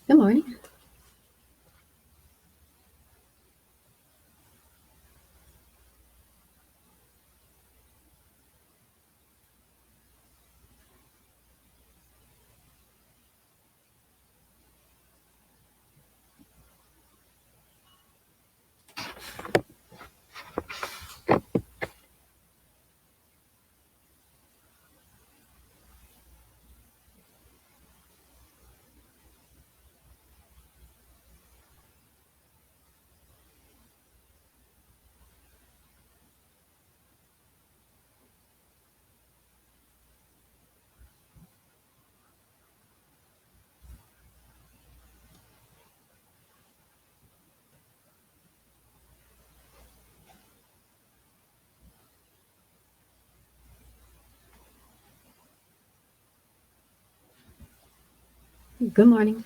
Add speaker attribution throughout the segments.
Speaker 1: Good morning. Good morning.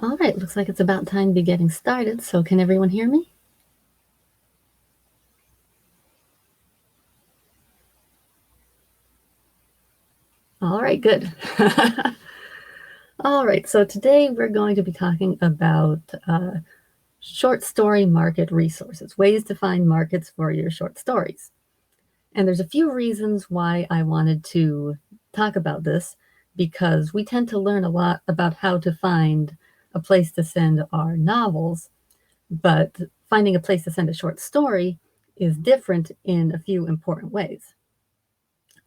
Speaker 1: All right, looks like it's about time to be getting started. So can everyone hear me? All right, good. All right, so today we're going to be talking about short story market resources, ways to find markets for your short stories. And there's a few reasons why I wanted to talk about this, because we tend to learn a lot about how to find a place to send our novels, but finding a place to send a short story is different in a few important ways.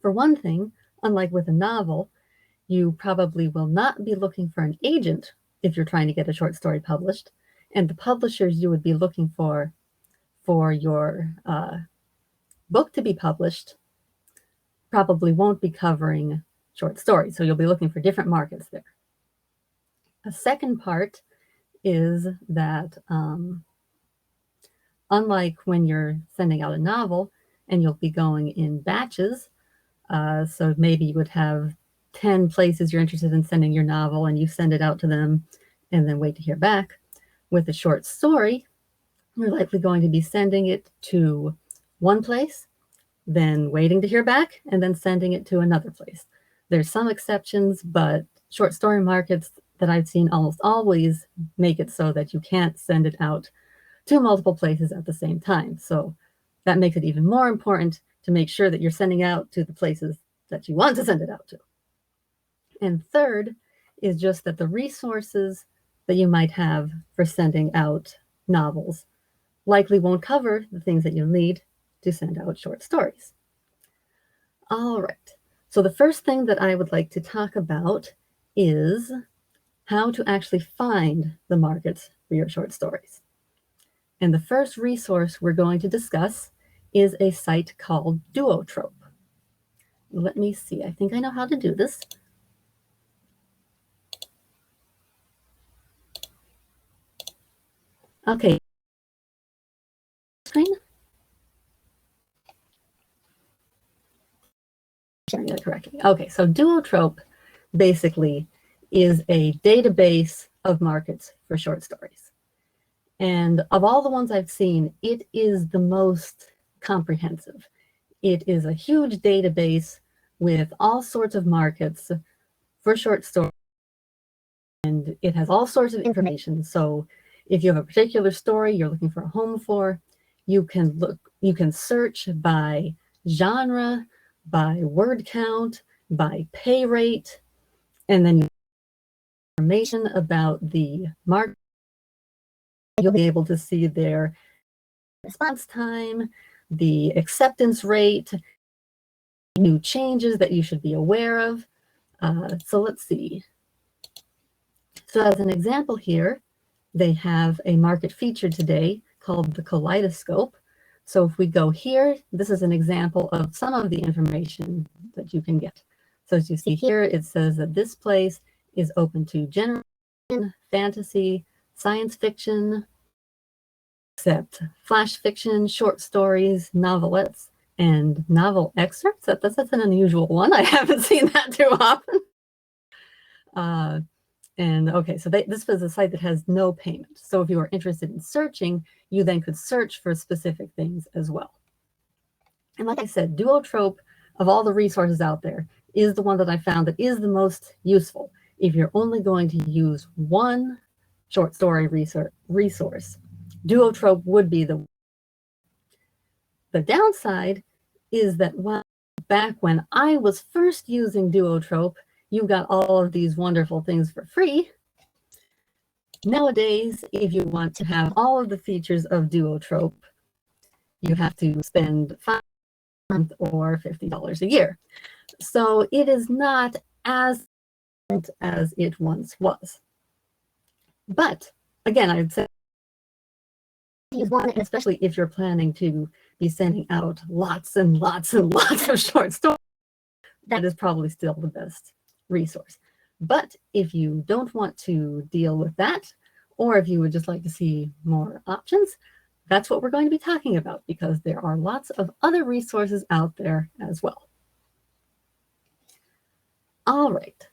Speaker 1: For one thing, unlike with a novel, you probably will not be looking for an agent if you're trying to get a short story published, and the publishers you would be looking for your book to be published probably won't be covering short stories, so you'll be looking for different markets there. A second part is that unlike when you're sending out a novel and you'll be going in batches, so maybe you would have 10 places you're interested in sending your novel and you send it out to them and then wait to hear back. With a short story, you're likely going to be sending it to one place, then waiting to hear back, and then sending it to another place. There's some exceptions, but short story markets that I've seen almost always make it so that you can't send it out to multiple places at the same time. So that makes it even more important to make sure that you're sending out to the places that you want to send it out to. And third is just that the resources that you might have for sending out novels likely won't cover the things that you'll need to send out short stories. All right, so the first thing that I would like to talk about is how to actually find the markets for your short stories. And the first resource we're going to discuss is a site called Duotrope. Let me see, I think I know how to do this. Okay, screen. Sharing that correctly. Okay, so Duotrope basically is a database of markets for short stories. And of all the ones I've seen, it is the most comprehensive. It is a huge database with all sorts of markets for short stories. And it has all sorts of information. So if you have a particular story you're looking for a home for, you can search by genre, by word count, by pay rate, and then information about the market. You'll be able to see their response time, the acceptance rate, new changes that you should be aware of. So let's see. So as an example here, they have a market featured today called the Kaleidoscope. So if we go here, this is an example of some of the information that you can get. So as you see here, it says that this place is open to general fantasy, science fiction, except flash fiction, short stories, novelettes, and novel excerpts. That's an unusual one. I haven't seen that too often. And okay, so this was a site that has no payment. So if you are interested in searching, you then could search for specific things as well. And like I said, Duotrope, of all the resources out there, is the one that I found that is the most useful if you're only going to use one short story resource. Duotrope would be the downside is that back when I was first using Duotrope, you got all of these wonderful things for free. Nowadays, if you want to have all of the features of Duotrope, you have to spend $5 a month or $50 a year. So it is not as it once was. But again, I'd say use one, especially if you're planning to be sending out lots and lots and lots of short stories. That is probably still the best resource. But if you don't want to deal with that, or if you would just like to see more options, that's what we're going to be talking about, because there are lots of other resources out there as well. All right.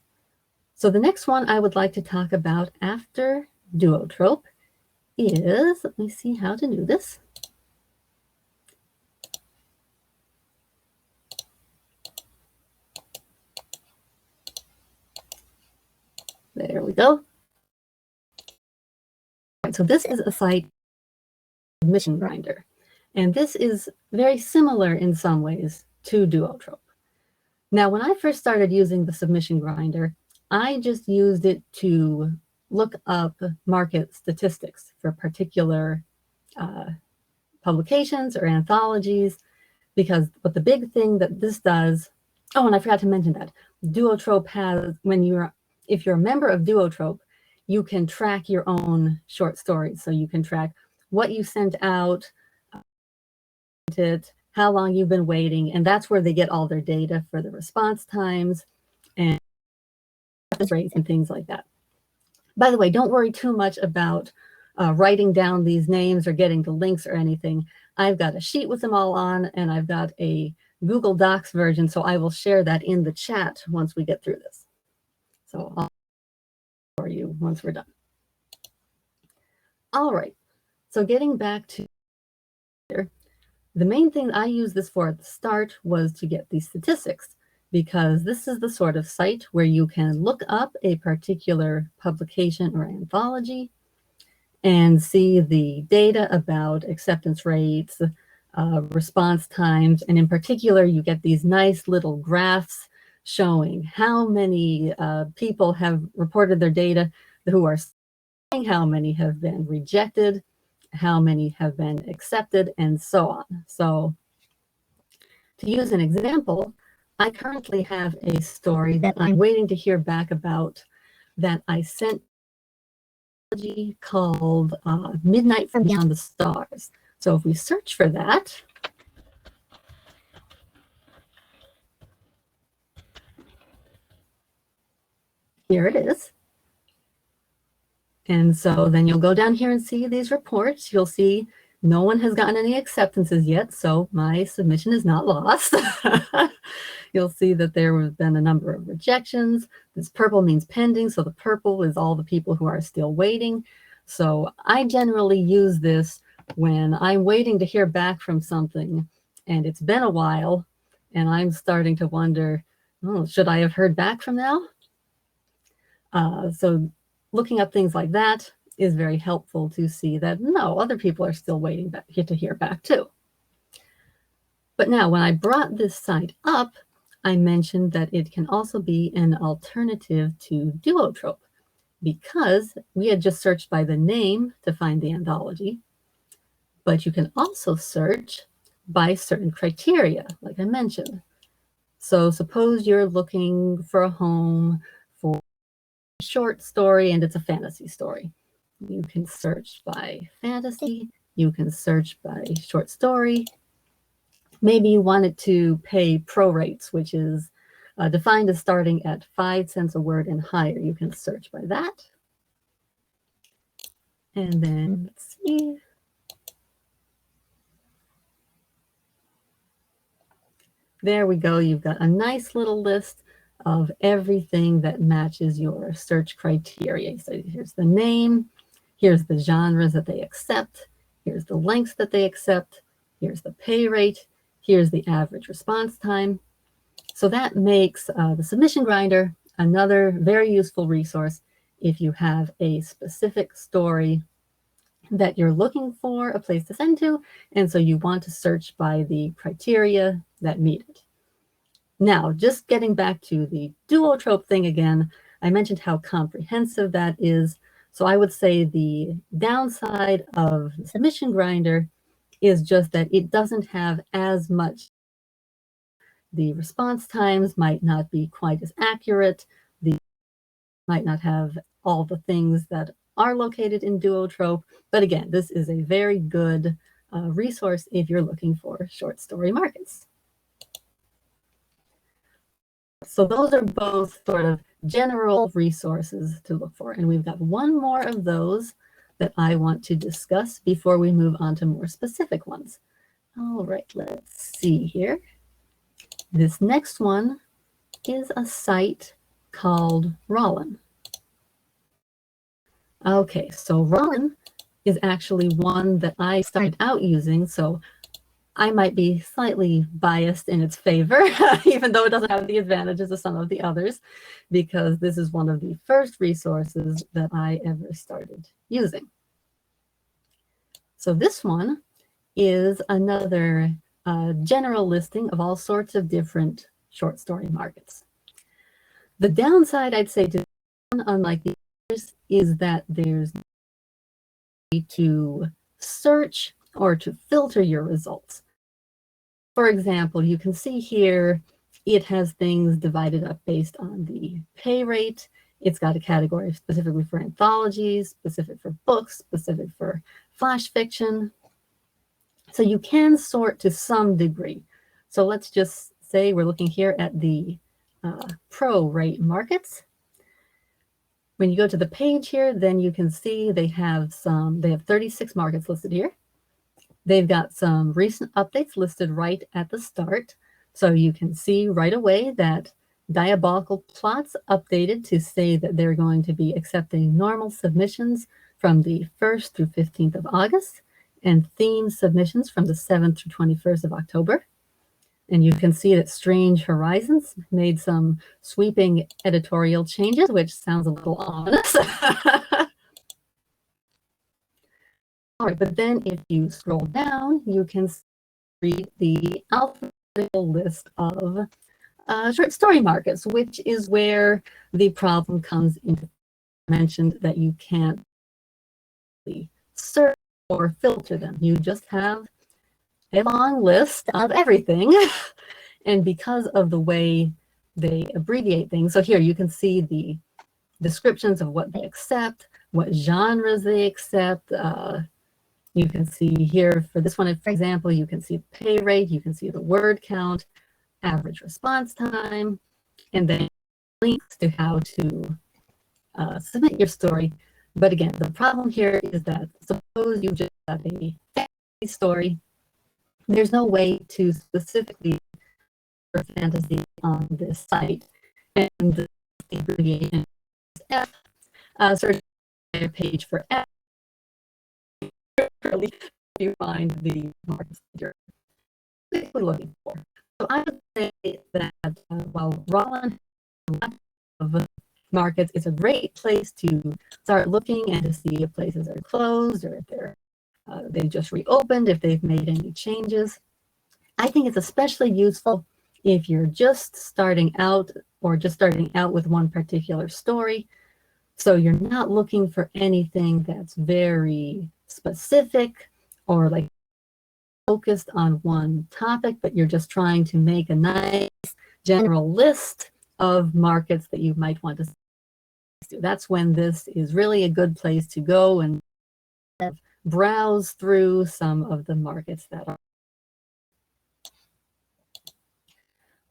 Speaker 1: So the next one I would like to talk about after Duotrope is, let me see how to do this. There we go. Right, so this is a site, Submission Grinder, and this is very similar in some ways to Duotrope. Now, when I first started using the Submission Grinder, I just used it to look up market statistics for particular publications or anthologies, because what the big thing that this does, oh, and I forgot to mention that Duotrope has, if you're a member of Duotrope, you can track your own short stories. So you can track what you sent out, how long you've been waiting, and that's where they get all their data for the response times and rates and things like that. By the way, don't worry too much about writing down these names or getting the links or anything. I've got a sheet with them all on, and I've got a Google Docs version, so I will share that in the chat once we get through this. So I'll for you once we're done. All right, so getting back to here, the main thing I used this for at the start was to get these statistics, because this is the sort of site where you can look up a particular publication or anthology and see the data about acceptance rates, response times, and in particular, you get these nice little graphs showing how many people have reported their data who are saying, how many have been rejected, how many have been accepted, and so on. So to use an example, I currently have a story that I'm waiting to hear back about that I sent called Midnight from Beyond the Stars. So if we search for that, here it is. And so then you'll go down here and see these reports. You'll see no one has gotten any acceptances yet, so my submission is not lost. You'll see that there have been a number of rejections. This purple means pending, so the purple is all the people who are still waiting. So I generally use this when I'm waiting to hear back from something and it's been a while and I'm starting to wonder, oh, should I have heard back from now? So looking up things like that is very helpful to see that no, other people are still waiting back to hear back too. But now when I brought this site up, I mentioned that it can also be an alternative to Duotrope because we had just searched by the name to find the anthology, but you can also search by certain criteria, like I mentioned. So suppose you're looking for a home for a short story and it's a fantasy story. You can search by fantasy, you can search by short story. Maybe you wanted to pay pro rates, which is defined as starting at 5 cents a word and higher. You can search by that. And then let's see. There we go. You've got a nice little list of everything that matches your search criteria. So here's the name, here's the genres that they accept, here's the lengths that they accept, here's the pay rate, here's the average response time. So that makes the submission grinder another very useful resource if you have a specific story that you're looking for a place to send to, and so you want to search by the criteria that meet it. Now, just getting back to the Duotrope thing again, I mentioned how comprehensive that is. So I would say the downside of the submission grinder is just that it doesn't have as much. The response times might not be quite as accurate. The might not have all the things that are located in Duotrope. But again, this is a very good resource if you're looking for short story markets. So those are both sort of general resources to look for. And we've got one more of those that I want to discuss before we move on to more specific ones. All right, let's see here. This next one is a site called Rollin. Okay, so Rollin is actually one that I started out using, so I might be slightly biased in its favor, even though it doesn't have the advantages of some of the others, because this is one of the first resources that I ever started using. So this one is another general listing of all sorts of different short story markets. The downside, I'd say, to one, unlike the others, is that there's no way to search or to filter your results. For example, you can see here it has things divided up based on the pay rate. It's got a category specifically for anthologies, specific for books, specific for flash fiction. So you can sort to some degree. So let's just say we're looking here at the pro rate markets. When you go to the page here, then you can see they have 36 markets listed here. They've got some recent updates listed right at the start. So you can see right away that Diabolical Plots updated to say that they're going to be accepting normal submissions from the 1st through 15th of August and theme submissions from the 7th through 21st of October. And you can see that Strange Horizons made some sweeping editorial changes, which sounds a little ominous. All right, but then if you scroll down, you can see read the alphabetical list of short story markets, which is where the problem comes into. I mentioned that you can't search or filter them. You just have a long list of everything. And because of the way they abbreviate things, so here you can see the descriptions of what they accept, what genres they accept. You can see here for this one, for example, you can see the pay rate, you can see the word count, average response time, and then links to how to submit your story. But again, the problem here is that suppose you just have a fantasy story, there's no way to specifically for fantasy on this site, and the abbreviation is F. Search a page for F, you find the markets you're looking for. So I would say that while Rollin of markets is a great place to start looking and to see if places are closed or if they've just reopened, if they've made any changes. I think it's especially useful if you're just starting out or just starting out with one particular story. So you're not looking for anything that's very specific or like focused on one topic, but you're just trying to make a nice general list of markets that you might want to do. That's when this is really a good place to go and browse through some of the markets that are.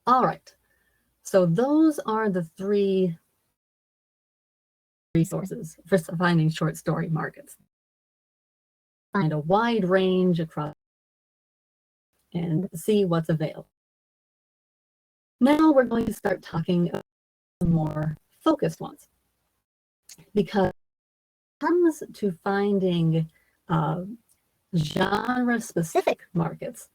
Speaker 1: All right, so those are the 3 resources for finding short story markets. Find a wide range across and see what's available. Now we're going to start talking about more focused ones, because when it comes to finding genre-specific markets,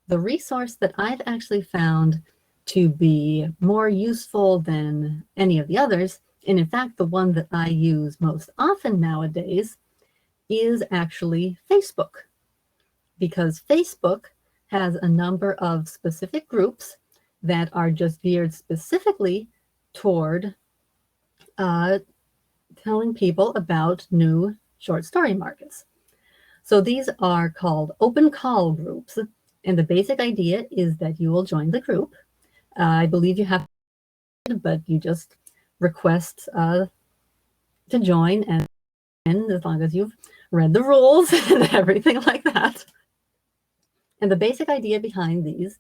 Speaker 1: the resource that I've actually found to be more useful than any of the others, and in fact the one that I use most often nowadays, is actually Facebook, because Facebook has a number of specific groups that are just geared specifically toward telling people about new short story markets. So these are called open call groups, and the basic idea is that you will join the group. I believe you have, but you just request to join, and as long as you've read the rules and everything like that. And the basic idea behind these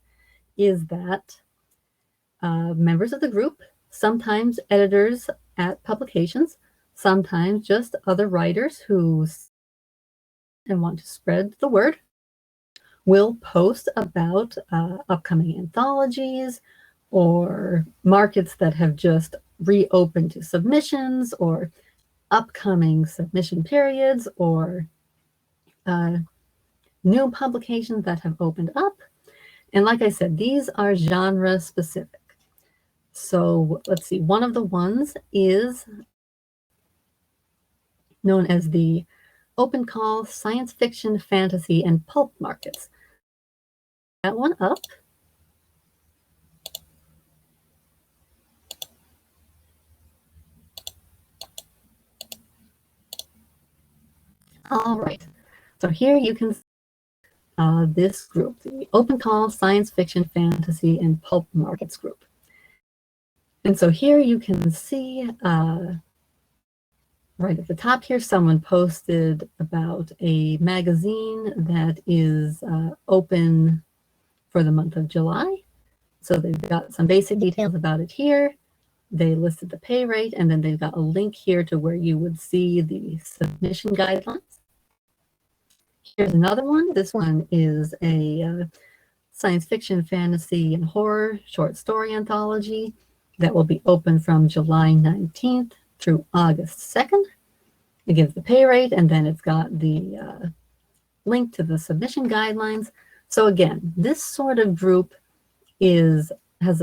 Speaker 1: is that members of the group, sometimes editors at publications, sometimes just other writers who and want to spread the word, will post about upcoming anthologies or markets that have just reopened to submissions or upcoming submission periods or new publications that have opened up. And like I said, these are genre specific. So let's see, one of the ones is known as the Open Call Science Fiction, Fantasy, and Pulp Markets. That one up. All right, so here you can see this group, the Open Call Science Fiction, Fantasy, and Pulp Markets group. And so here you can see right at the top here, someone posted about a magazine that is open for the month of July. So they've got some basic details about it here. They listed the pay rate, and then they've got a link here to where you would see the submission guidelines. Here's another one. This one is a science fiction, fantasy, and horror short story anthology that will be open from July 19th through August 2nd. It gives the pay rate, and then it's got the link to the submission guidelines. So again, this sort of group has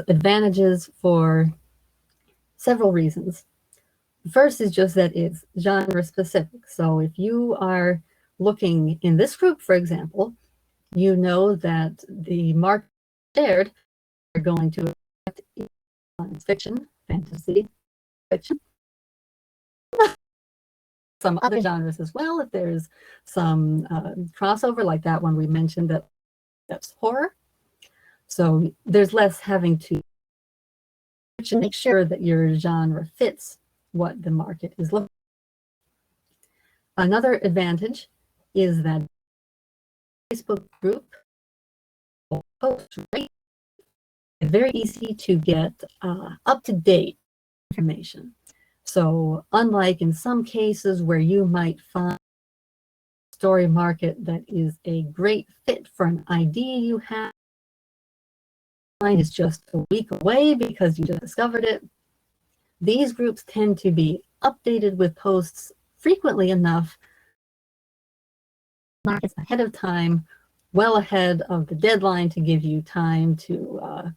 Speaker 1: advantages for several reasons. First is just that it's genre specific. So if you are looking in this group, for example, you know that the market shared are going to affect science fiction, fantasy, fiction, some other genres as well. If there's some crossover like that one we mentioned, that's horror. So there's less having to make sure that your genre fits what the market is looking for. Another advantage is that Facebook group posts right. It's very easy to get up-to-date information. So unlike in some cases where you might find a story market that is a great fit for an idea you have, is just a week away because you just discovered it, these groups tend to be updated with posts frequently enough markets ahead of time, well ahead of the deadline to give you time to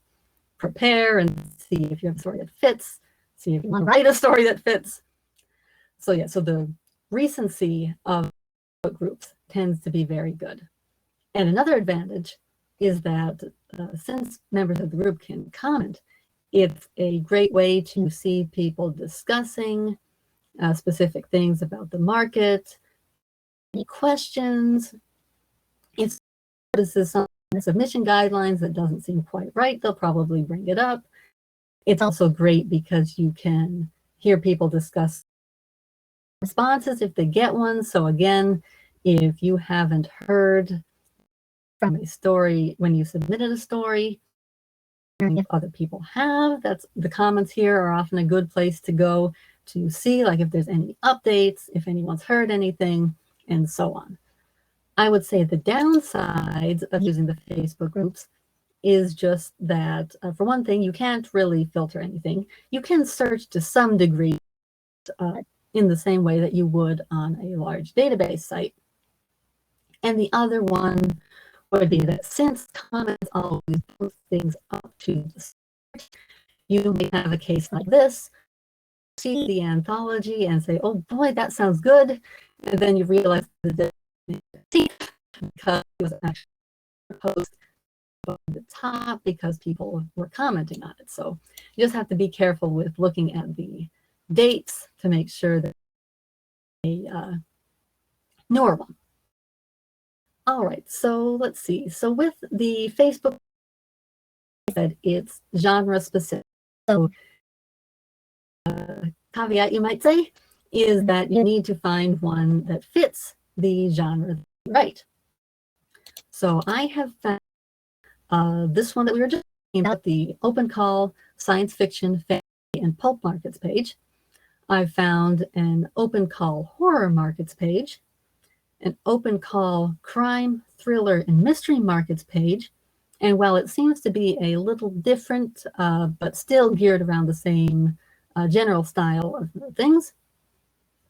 Speaker 1: prepare and see if you have a story that fits, see if you want to write a story that fits. So yeah, so the recency of groups tends to be very good. And another advantage is that since members of the group can comment, it's a great way to see people discussing specific things about the market, any questions. If this is some submission guidelines that doesn't seem quite right, they'll probably bring it up. It's also great because you can hear people discuss responses if they get one. So again, if you haven't heard from a story when you submitted a story, if other people have, that's the comments here are often a good place to go to see like if there's any updates, if anyone's heard anything, and so on. I would say the downsides of using the Facebook groups is just that, for one thing, you can't really filter anything. You can search to some degree in the same way that you would on a large database site. And the other one would be that since comments always post things up to the start, you may have a case like this, see the anthology and say, oh boy, that sounds good. And then you realize that because it was actually posted at the top because people were commenting on it. So you just have to be careful with looking at the dates to make sure that a newer one. All right, so let's see. So with the Facebook, that it's genre specific. So caveat you might say is that you need to find one that fits the genre right. So I have found this one that we were just talking about, the open call science fiction, fantasy, and pulp markets page. I've found an open call horror markets page, an open call crime, thriller, and mystery markets page. And while it seems to be a little different, but still geared around the same general style of things,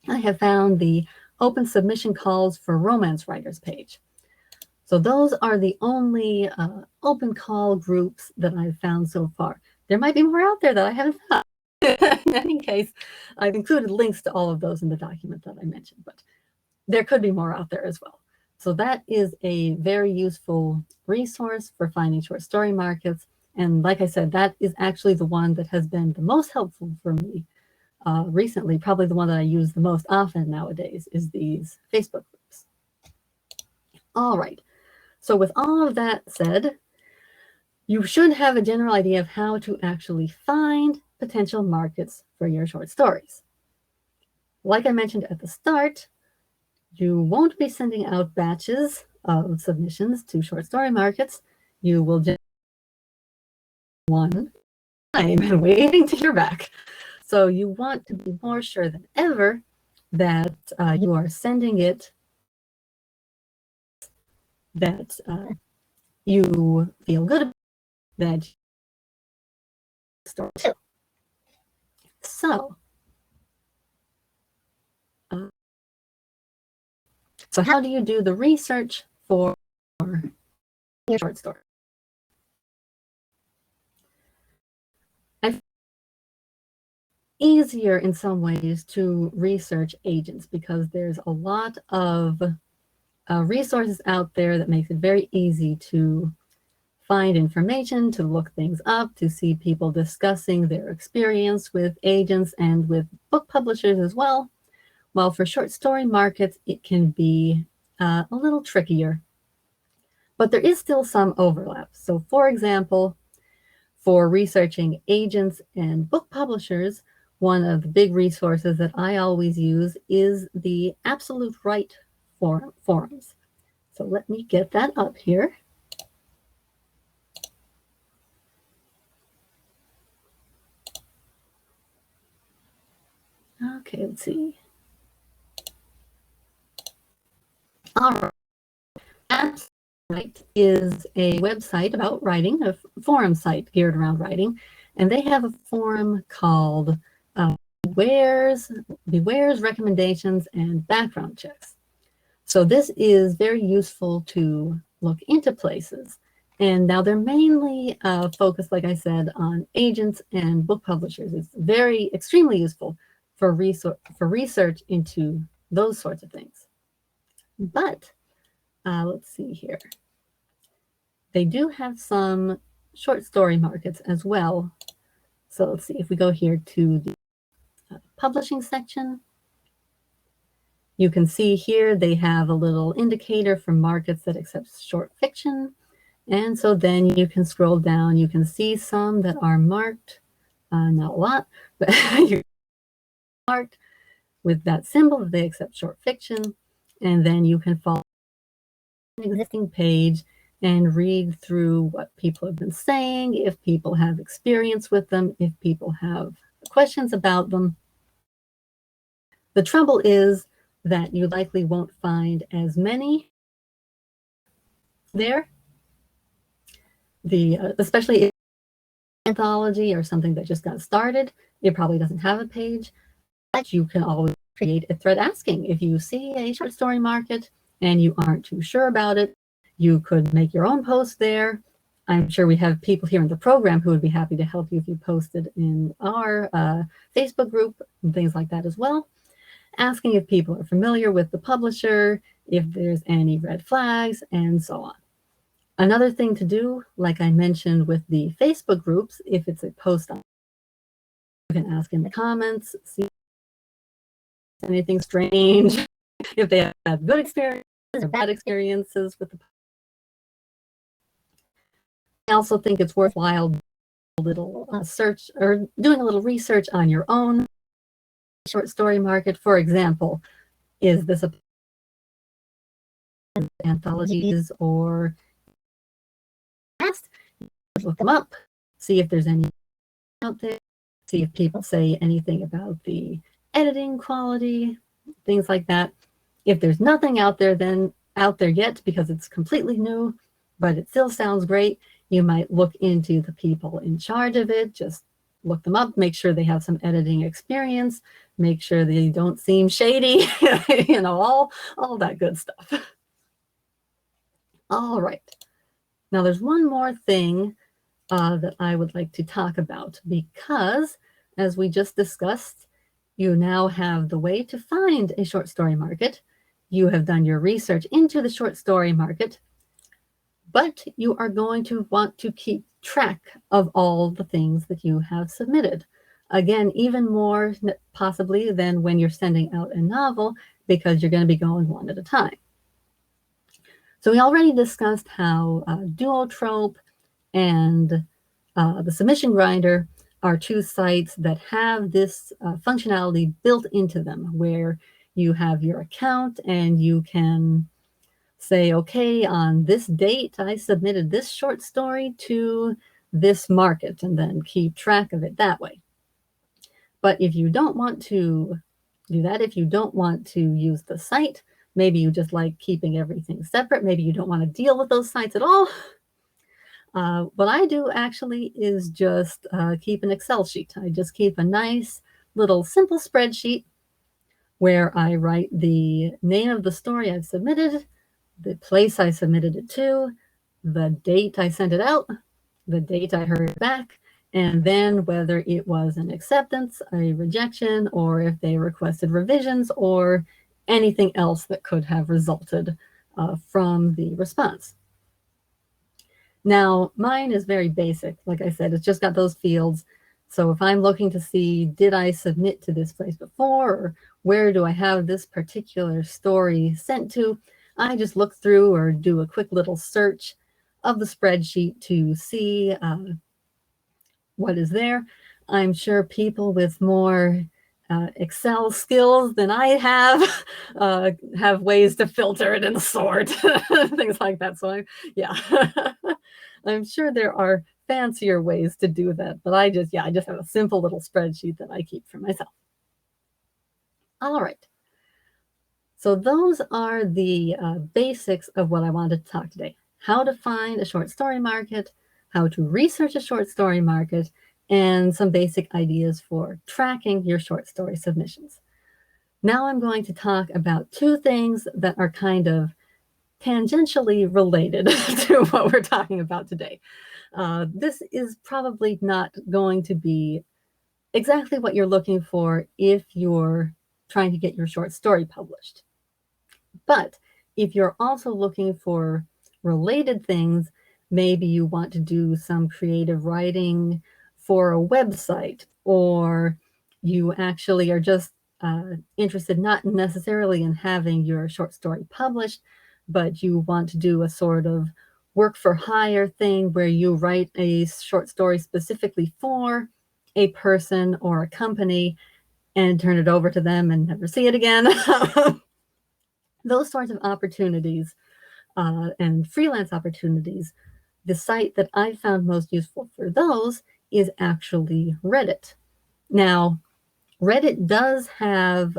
Speaker 1: I have found the open submission calls for romance writers page. So those are the only open call groups that I've found so far. There might be more out there that I haven't found. In any case, I've included links to all of those in the document that I mentioned, but there could be more out there as well. So that is a very useful resource for finding short story markets. And like I said, that is actually the one that has been the most helpful for me recently. Probably the one that I use the most often nowadays is these Facebook groups. All right. So with all of that said, you should have a general idea of how to actually find potential markets for your short stories. Like I mentioned at the start, you won't be sending out batches of submissions to short story markets. You will just one time and waiting to hear back. So you want to be more sure than ever that you are sending it, that you feel good about, that story too. So how do you do the research for your short story? Easier in some ways to research agents because there's a lot of resources out there that makes it very easy to find information, to look things up, to see people discussing their experience with agents and with book publishers as well. While for short story markets, it can be a little trickier. But there is still some overlap. So for example, for researching agents and book publishers, one of the big resources that I always use is the Absolute Right forums. So let me get that up here. Okay, let's see. All right. Absolute Right is a website about writing, a forum site geared around writing, and they have a forum called Beware's Recommendations and Background Checks. So this is very useful to look into places. And now they're mainly focused, like I said, on agents and book publishers. It's very extremely useful for research into those sorts of things. But let's see here. They do have some short story markets as well. So let's see if we go here to the publishing section. You can see here they have a little indicator for markets that accept short fiction. And so then you can scroll down. You can see some that are marked, not a lot, but you're marked with that symbol that they accept short fiction. And then you can follow an existing page and read through what people have been saying, if people have experience with them, if people have questions about them. The trouble is that you likely won't find as many there. Especially if anthology or something that just got started, it probably doesn't have a page. But you can always create a thread asking. If you see a short story market and you aren't too sure about it, you could make your own post there. I'm sure we have people here in the program who would be happy to help you if you posted in our Facebook group and things like that as well. Asking if people are familiar with the publisher, if there's any red flags, and so on. Another thing to do, like I mentioned with the Facebook groups, if it's a post on, you can ask in the comments, see if anything strange, if they have good experiences or bad experiences with the. I also think it's worthwhile a little search or doing a little research on your own short story market. For example, is this a anthologies or look them up, see if there's any out there, see if people say anything about the editing quality, things like that. If there's nothing out there yet because it's completely new, but it still sounds great, you might look into the people in charge of it, just look them up, make sure they have some editing experience, make sure they don't seem shady, you know, all that good stuff. All right. Now there's one more thing that I would like to talk about, because as we just discussed, you now have the way to find a short story market. You have done your research into the short story market, but you are going to want to keep track of all the things that you have submitted. Again, even more possibly than when you're sending out a novel, because you're going to be going one at a time. So we already discussed how Duotrope and the Submission Grinder are two sites that have this functionality built into them, where you have your account and you can say, okay, on this date, I submitted this short story to this market, and then keep track of it that way. But if you don't want to do that, if you don't want to use the site, maybe you just like keeping everything separate, maybe you don't want to deal with those sites at all, what I do actually is just keep an Excel sheet. I just keep a nice little simple spreadsheet where I write the name of the story I've submitted, the place I submitted it to, the date I sent it out, the date I heard back, and then whether it was an acceptance, a rejection, or if they requested revisions, or anything else that could have resulted from the response. Now, mine is very basic. Like I said, it's just got those fields. So if I'm looking to see, did I submit to this place before, or where do I have this particular story sent to, I just look through or do a quick little search of the spreadsheet to see what is there. I'm sure people with more Excel skills than I have ways to filter it and sort, things like that. So yeah, I'm sure there are fancier ways to do that, but I just have a simple little spreadsheet that I keep for myself. All right. So those are the basics of what I wanted to talk today. How to find a short story market, how to research a short story market, and some basic ideas for tracking your short story submissions. Now I'm going to talk about two things that are kind of tangentially related to what we're talking about today. This is probably not going to be exactly what you're looking for if you're trying to get your short story published. But if you're also looking for related things, maybe you want to do some creative writing for a website, or you actually are just interested not necessarily in having your short story published, but you want to do a sort of work for hire thing where you write a short story specifically for a person or a company and turn it over to them and never see it again. Those sorts of opportunities and freelance opportunities, the site that I found most useful for those is actually Reddit. Now, Reddit does have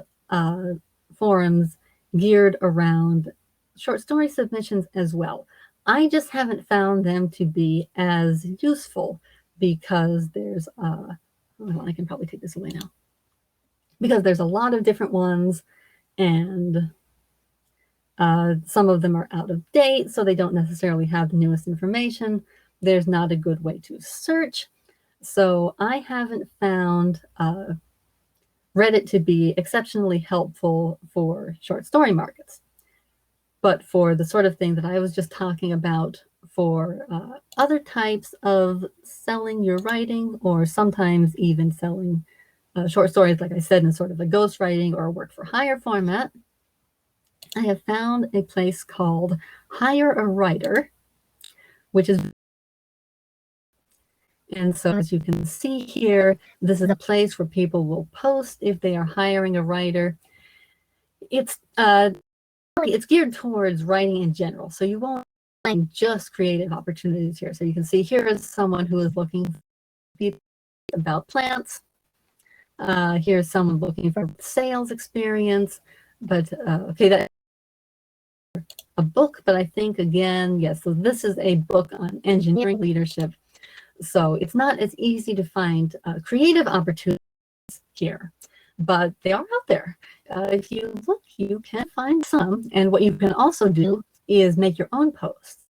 Speaker 1: forums geared around short story submissions as well. I just haven't found them to be as useful because there's, well, I can probably take this away now, because there's a lot of different ones, and some of them are out of date, so they don't necessarily have the newest information. There's not a good way to search. So I haven't found Reddit to be exceptionally helpful for short story markets. But for the sort of thing that I was just talking about for other types of selling your writing, or sometimes even selling short stories, like I said, in sort of a ghostwriting or work for hire format, I have found a place called Hire a Writer, which is, and so as you can see here, this is a place where people will post if they are hiring a writer. It's geared towards writing in general, so you won't find just creative opportunities here. So you can see here is someone who is looking about plants. Here's someone looking for sales experience, but okay, that a book, but I think again, yes, so this is a book on engineering leadership. So it's not as easy to find creative opportunities here, but they are out there. If you look, you can find some. And what you can also do is make your own posts.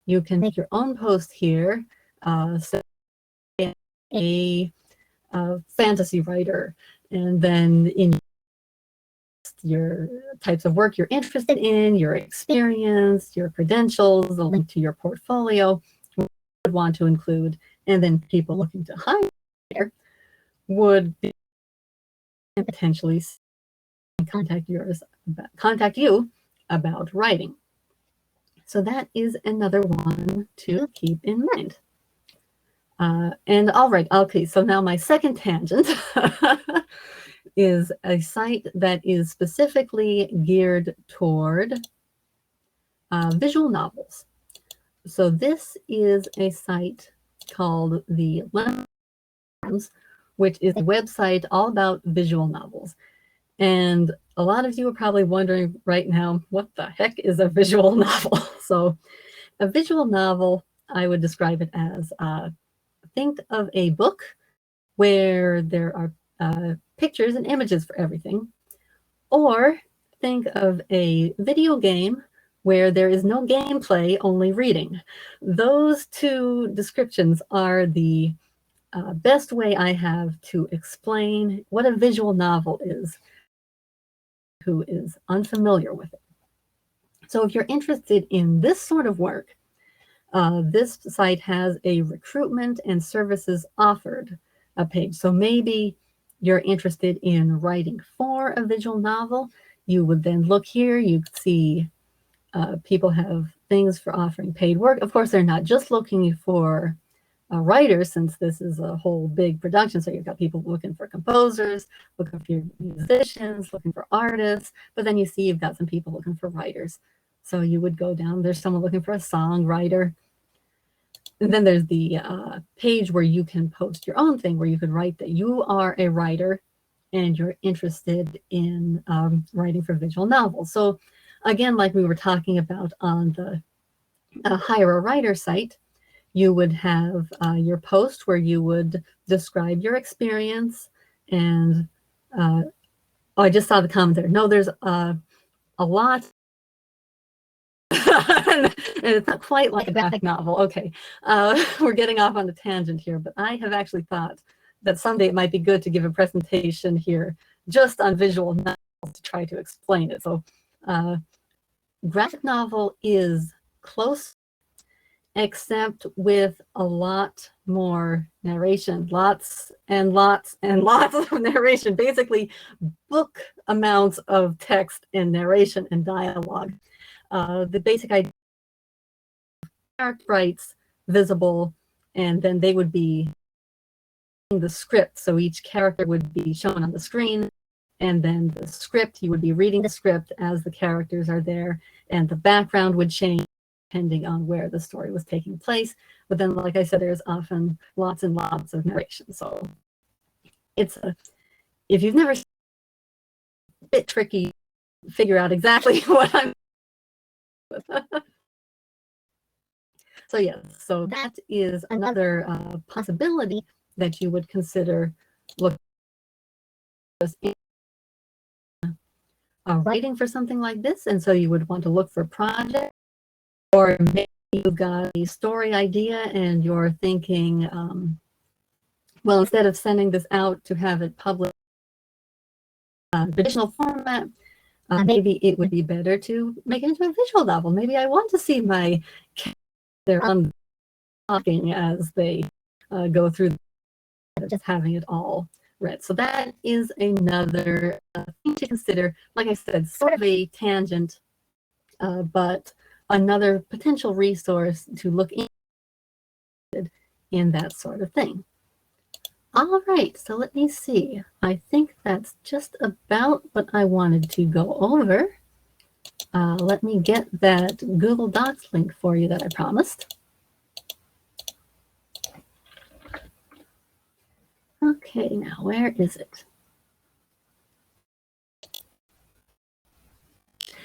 Speaker 1: You can make your own post here, say a fantasy writer, and then in your types of work you're interested in, your experience, your credentials, the link to your portfolio would want to include, and then people looking to hire would potentially contact you about writing. So that is another one to keep in mind. And all right, okay, so now my second tangent is a site that is specifically geared toward visual novels. So this is a site called the Lienhard, which is a website all about visual novels. And a lot of you are probably wondering right now, what the heck is a visual novel? So a visual novel, I would describe it as, think of a book where there are pictures and images for everything, or think of a video game where there is no gameplay, only reading. Those two descriptions are the best way I have to explain what a visual novel is, who is unfamiliar with it. So if you're interested in this sort of work, this site has a recruitment and services offered page. So maybe you're interested in writing for a visual novel. You would then look here, you see people have things for offering paid work. Of course, they're not just looking for writers, since this is a whole big production. So you've got people looking for composers, looking for musicians, looking for artists, but then you see you've got some people looking for writers. So you would go down, there's someone looking for a songwriter. And then there's the page where you can post your own thing, where you could write that you are a writer and you're interested in writing for visual novels. So again, like we were talking about on the Hire a Writer site, you would have your post where you would describe your experience. And oh, I just saw the comment there. No, there's a lot. And it's not quite like a graphic novel. Okay, we're getting off on a tangent here, but I have actually thought that someday it might be good to give a presentation here just on visual novels to try to explain it. So graphic novel is close, except with a lot more narration, lots and lots and lots of narration, basically book amounts of text and narration and dialogue. The basic idea, character writes visible, and then they would be the script. So each character would be shown on the screen, and then the script, you would be reading the script as the characters are there, and the background would change depending on where the story was taking place. But then, like I said, there's often lots and lots of narration. So it's if you've never seen it, a bit tricky to figure out exactly what I'm with. So yeah, so that is another possibility that you would consider looking at writing for something like this. And so you would want to look for projects, or maybe you've got a story idea and you're thinking, well, instead of sending this out to have it published in traditional format, maybe it would be better to make it into a visual novel. Maybe I want to see my character on talking as they go through, just having it all read. So that is another thing to consider. Like I said, sort of a tangent, but another potential resource to look in that sort of thing. All right, so let me see. I think that's just about what I wanted to go over. Let me get that Google Docs link for you that I promised. Okay, now where is it?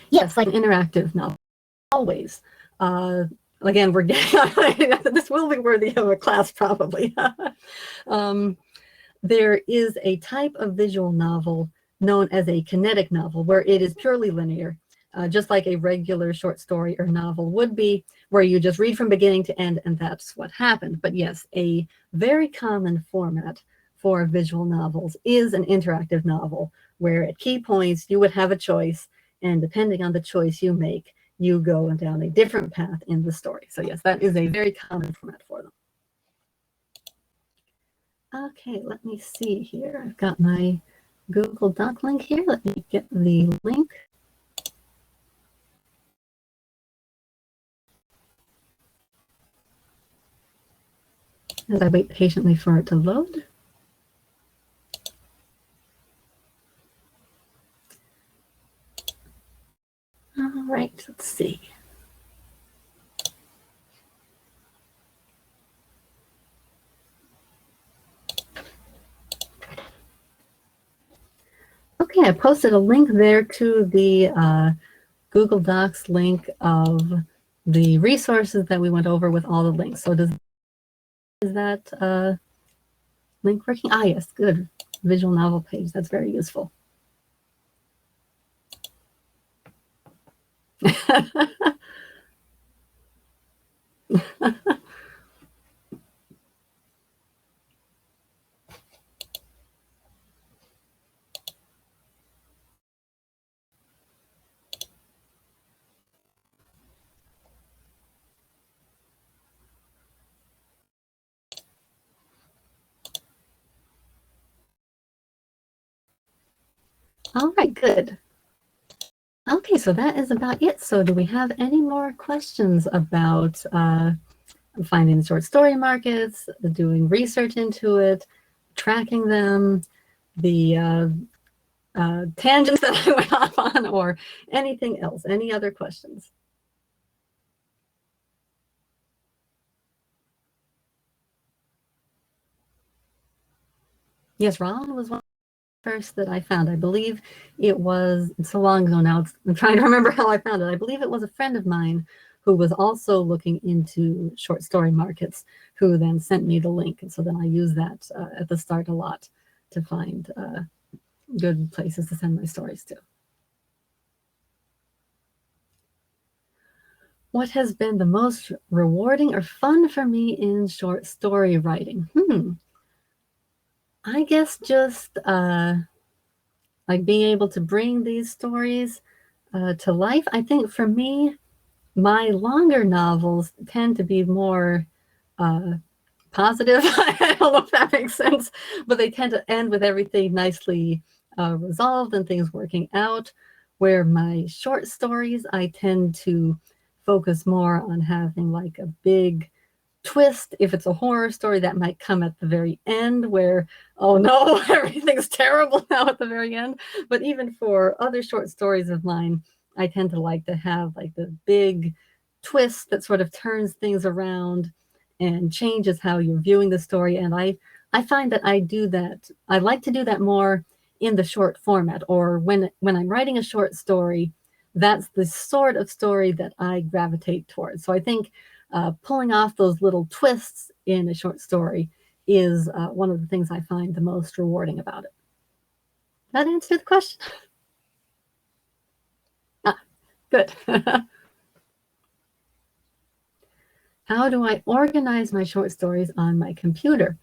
Speaker 1: Yes, like an interactive novel, always. Again, we're getting, this will be worthy of a class probably. There is a type of visual novel known as a kinetic novel, where it is purely linear, just like a regular short story or novel would be, where you just read from beginning to end and that's what happened. But yes, a very common format for visual novels is an interactive novel, where at key points you would have a choice, and depending on the choice you make, you go down a different path in the story. So yes, that is a very common format for them. Okay, let me see here. I've got my Google Doc link here. Let me get the link. As I wait patiently for it to load. All right, let's see. Okay, I posted a link there to the Google Docs link of the resources that we went over with all the links. So is that link working? Ah, yes, good. Visual novel page. That's very useful. All right, good. Okay, so that is about it. So do we have any more questions about finding short story markets, doing research into it, tracking them, the tangents that I went off on, or anything else? Any other questions? Yes, Ron was one first that I found. I believe it was, it's so long ago now, I'm trying to remember how I found it. I believe it was a friend of mine who was also looking into short story markets, who then sent me the link. And so then I use that at the start a lot to find good places to send my stories to. What has been the most rewarding or fun for me in short story writing? I guess just like being able to bring these stories to life. I think for me, my longer novels tend to be more positive. I don't know if that makes sense, but they tend to end with everything nicely resolved and things working out. Where my short stories, I tend to focus more on having like a big twist. If it's a horror story, that might come at the very end where, oh no, everything's terrible now at the very end. But even for other short stories of mine, I tend to like to have like the big twist that sort of turns things around and changes how you're viewing the story. And I find that I do that. I like to do that more in the short format, or when I'm writing a short story, that's the sort of story that I gravitate towards. So I think pulling off those little twists in a short story is one of the things I find the most rewarding about it. That answer the question? Good. How do I organize my short stories on my computer?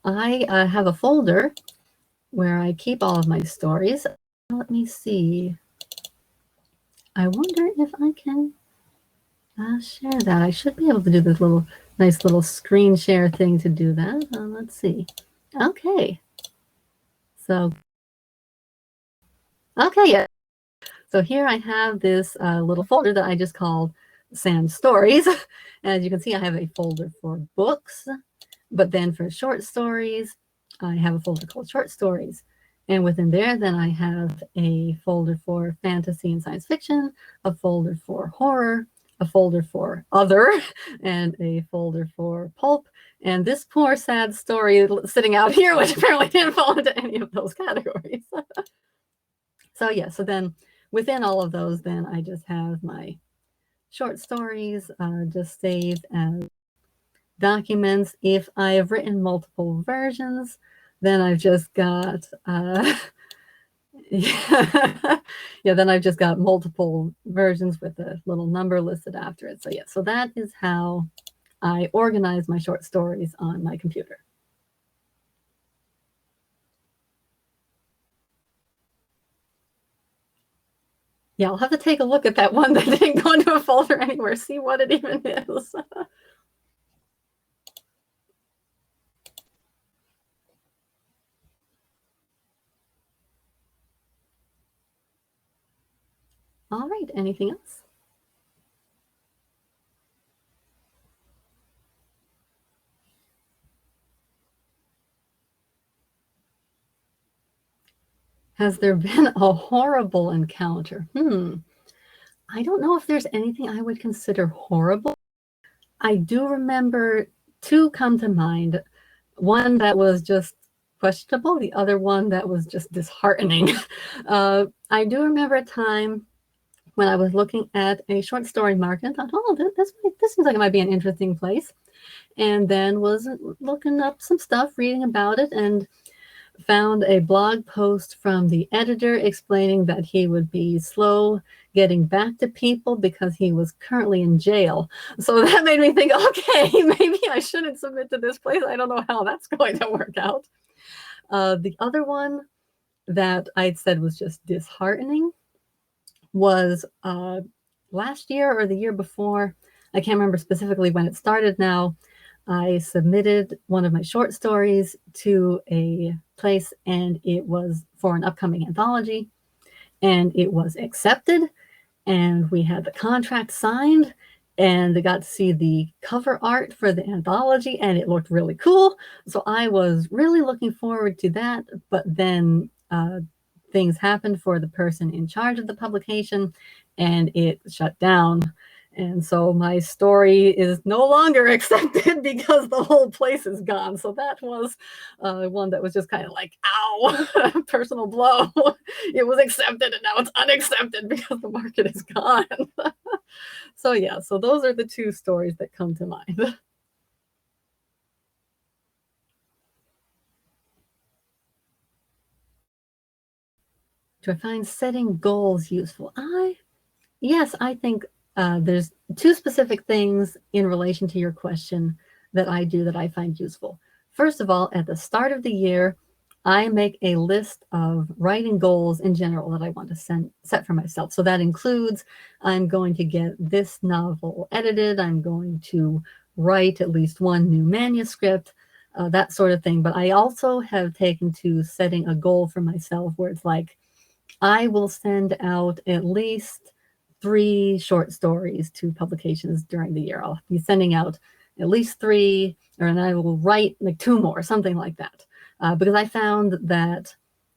Speaker 1: I have a folder where I keep all of my stories. Let me see. I wonder if I can share that. I should be able to do this nice little screen share thing to do that. Let's see. Okay. So, okay, yeah. So here I have this little folder that I just called Sam Stories. As you can see, I have a folder for books, but then for short stories, I have a folder called Short Stories. And within there, then I have a folder for fantasy and science fiction, a folder for horror, a folder for other, and a folder for pulp. And this poor sad story sitting out here, which apparently didn't fall into any of those categories. So yeah, so then within all of those, then I just have my short stories just saved as documents. If I have written multiple versions, then I've just got yeah, then I've just got multiple versions with a little number listed after it. So yeah, so that is how I organize my short stories on my computer. Yeah, I'll have to take a look at that one that didn't go into a folder anywhere, see what it even is. All right, anything else? Has there been a horrible encounter? I don't know if there's anything I would consider horrible. I do remember two come to mind. One that was just questionable, the other one that was just disheartening. I do remember a time when I was looking at a short story market and thought, oh, this seems like it might be an interesting place. And then was looking up some stuff, reading about it, and found a blog post from the editor explaining that he would be slow getting back to people because he was currently in jail. So that made me think, okay, maybe I shouldn't submit to this place. I don't know how that's going to work out. The other one that I'd said was just disheartening was last year or the year before. I can't remember specifically when it started now. I submitted one of my short stories to a place, and it was for an upcoming anthology. and it was accepted, and we had the contract signed, and they got to see the cover art for the anthology, and it looked really cool. So I was really looking forward to that, but then things happened for the person in charge of the publication, and it shut down. And so my story is no longer accepted because the whole place is gone. So that was one that was just kind of like, ow, personal blow. It was accepted and now it's unaccepted because the market is gone. So yeah, so those are the two stories that come to mind. Do I find setting goals useful? Yes, I think there's two specific things in relation to your question that I do that I find useful. First of all, at the start of the year, I make a list of writing goals in general that I want to set for myself. So that includes I'm going to get this novel edited, I'm going to write at least one new manuscript, that sort of thing. But I also have taken to setting a goal for myself where it's like, I will send out at least 3 short stories to publications during the year. I'll be sending out at least 3, and I will write like 2 more, something like that. Because I found that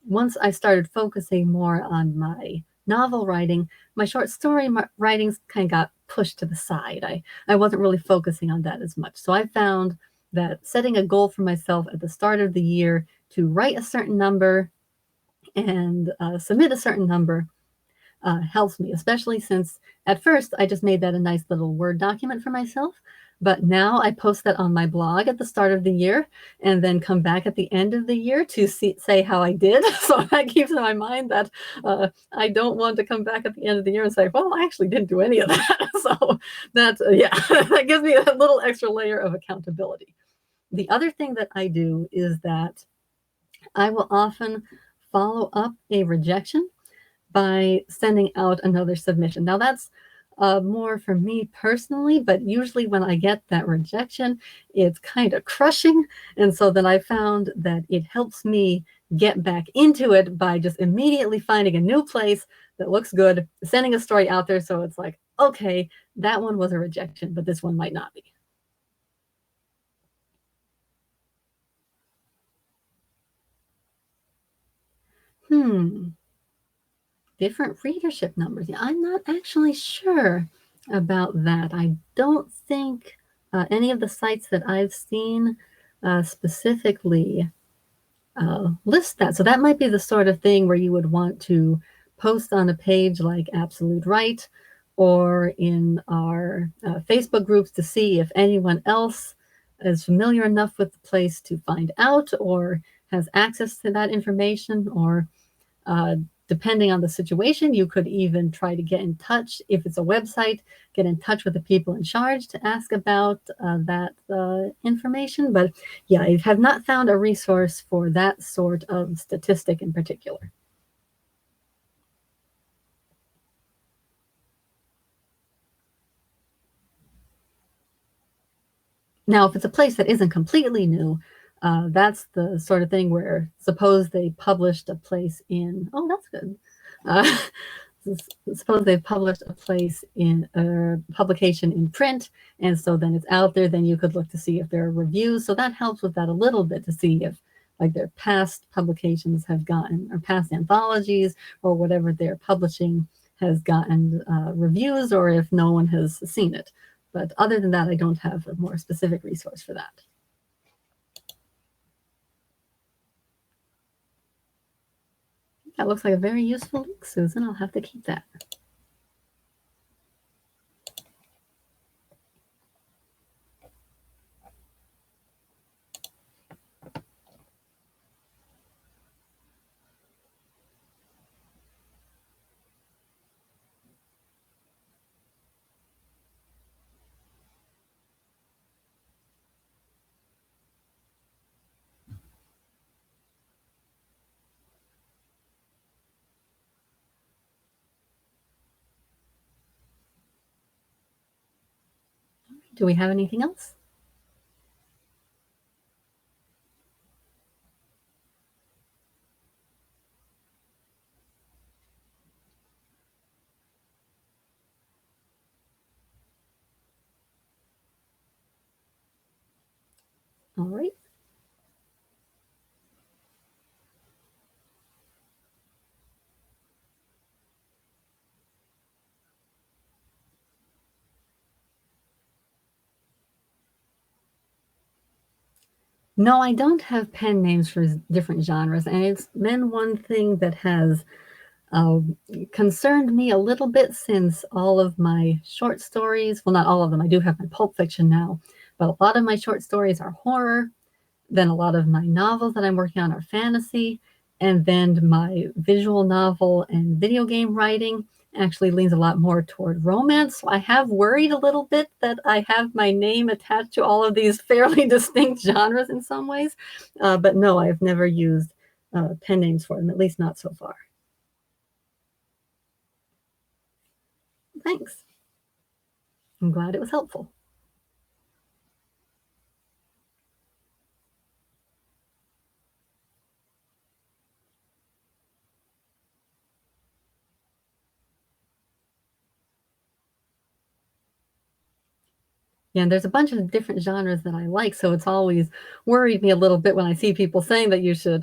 Speaker 1: once I started focusing more on my novel writing, my short story writings kind of got pushed to the side. I wasn't really focusing on that as much. So I found that setting a goal for myself at the start of the year to write a certain number and submit a certain number helps me, especially since at first I just made that a nice little Word document for myself. But now I post that on my blog at the start of the year and then come back at the end of the year to say how I did. So that keeps in my mind that I don't want to come back at the end of the year and say, well, I actually didn't do any of that. So that's, yeah, that gives me a little extra layer of accountability. The other thing that I do is that I will often follow up a rejection by sending out another submission. Now that's more for me personally, but usually when I get that rejection, it's kind of crushing. And so then I found that it helps me get back into it by just immediately finding a new place that looks good, sending a story out there. So it's like, okay, that one was a rejection, but this one might not be. Different readership numbers. Yeah, I'm not actually sure about that. I don't think any of the sites that I've seen specifically list that. So that might be the sort of thing where you would want to post on a page like Absolute Right or in our Facebook groups to see if anyone else is familiar enough with the place to find out or has access to that information, or uh, depending on the situation, you could even try to get in touch. If it's a website, get in touch with the people in charge to ask about that information. But yeah, I have not found a resource for that sort of statistic in particular. Now, if it's a place that isn't completely new, that's the sort of thing where suppose they published a place in, oh, that's good. Uh, suppose they've published a place in a publication in print, and so then it's out there, then you could look to see if there are reviews. So that helps with that a little bit to see if like their past publications have gotten, or past anthologies or whatever they're publishing has gotten reviews, or if no one has seen it. But other than that, I don't have a more specific resource for that. That looks like a very useful link, Susan. I'll have to keep that. Do we have anything else? All right. No, I don't have pen names for different genres, and it's been one thing that has concerned me a little bit since all of my short stories, well, not all of them, I do have my pulp fiction now, but a lot of my short stories are horror. Then a lot of my novels that I'm working on are fantasy, and then my visual novel and video game writing actually leans a lot more toward romance. So I have worried a little bit that I have my name attached to all of these fairly distinct genres in some ways. But no, I've never used pen names for them, at least not so far. Thanks. I'm glad it was helpful. Yeah, and there's a bunch of different genres that I like, so it's always worried me a little bit when I see people saying that you should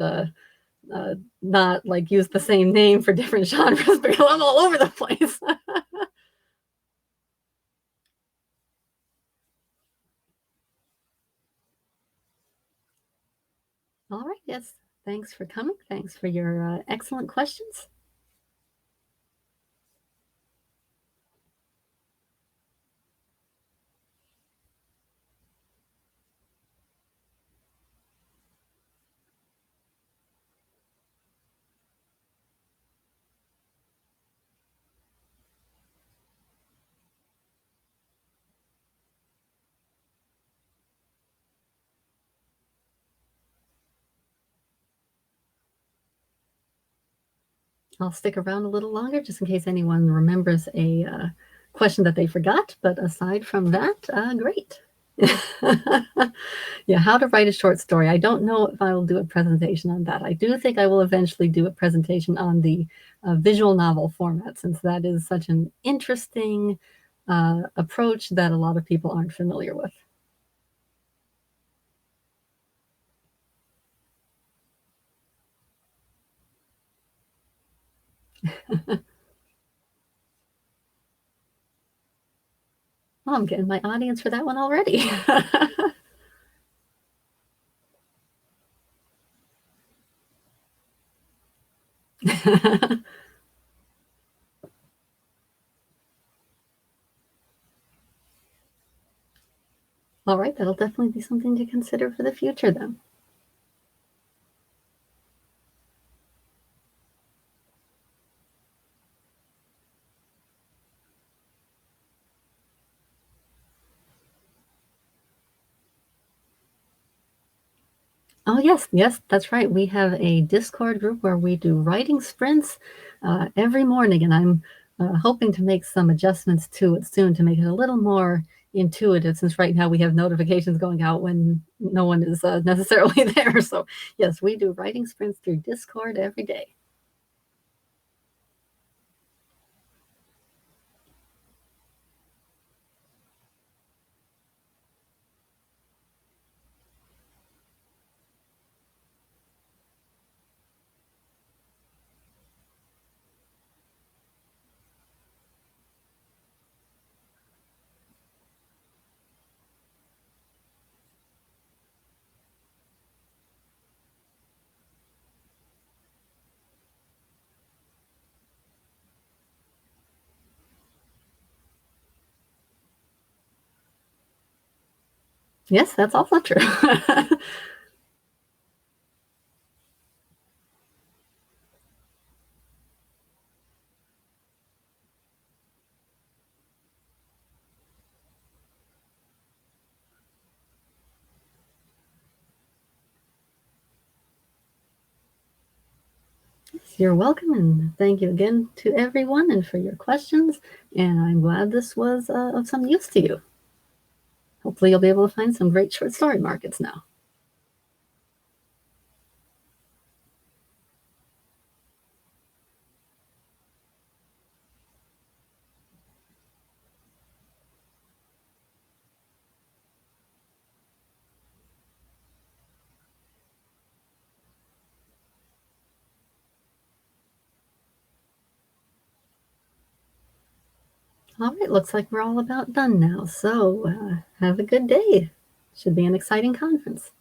Speaker 1: not like use the same name for different genres because I'm all over the place. All right, yes. Thanks for coming. Thanks for your excellent questions. I'll stick around a little longer just in case anyone remembers a question that they forgot. But aside from that, great. Yeah, how to write a short story. I don't know if I will do a presentation on that. I do think I will eventually do a presentation on the visual novel format, since that is such an interesting approach that a lot of people aren't familiar with. Oh, I'm getting my audience for that one already. All right, that'll definitely be something to consider for the future then. Oh, yes, yes, that's right. We have a Discord group where we do writing sprints every morning, and I'm hoping to make some adjustments to it soon to make it a little more intuitive, since right now we have notifications going out when no one is necessarily there. So, yes, we do writing sprints through Discord every day. Yes, that's also true. You're welcome, and thank you again to everyone and for your questions. And I'm glad this was of some use to you. Hopefully, you'll be able to find some great short story markets now. All right, looks like we're all about done now. So have a good day. Should be an exciting conference.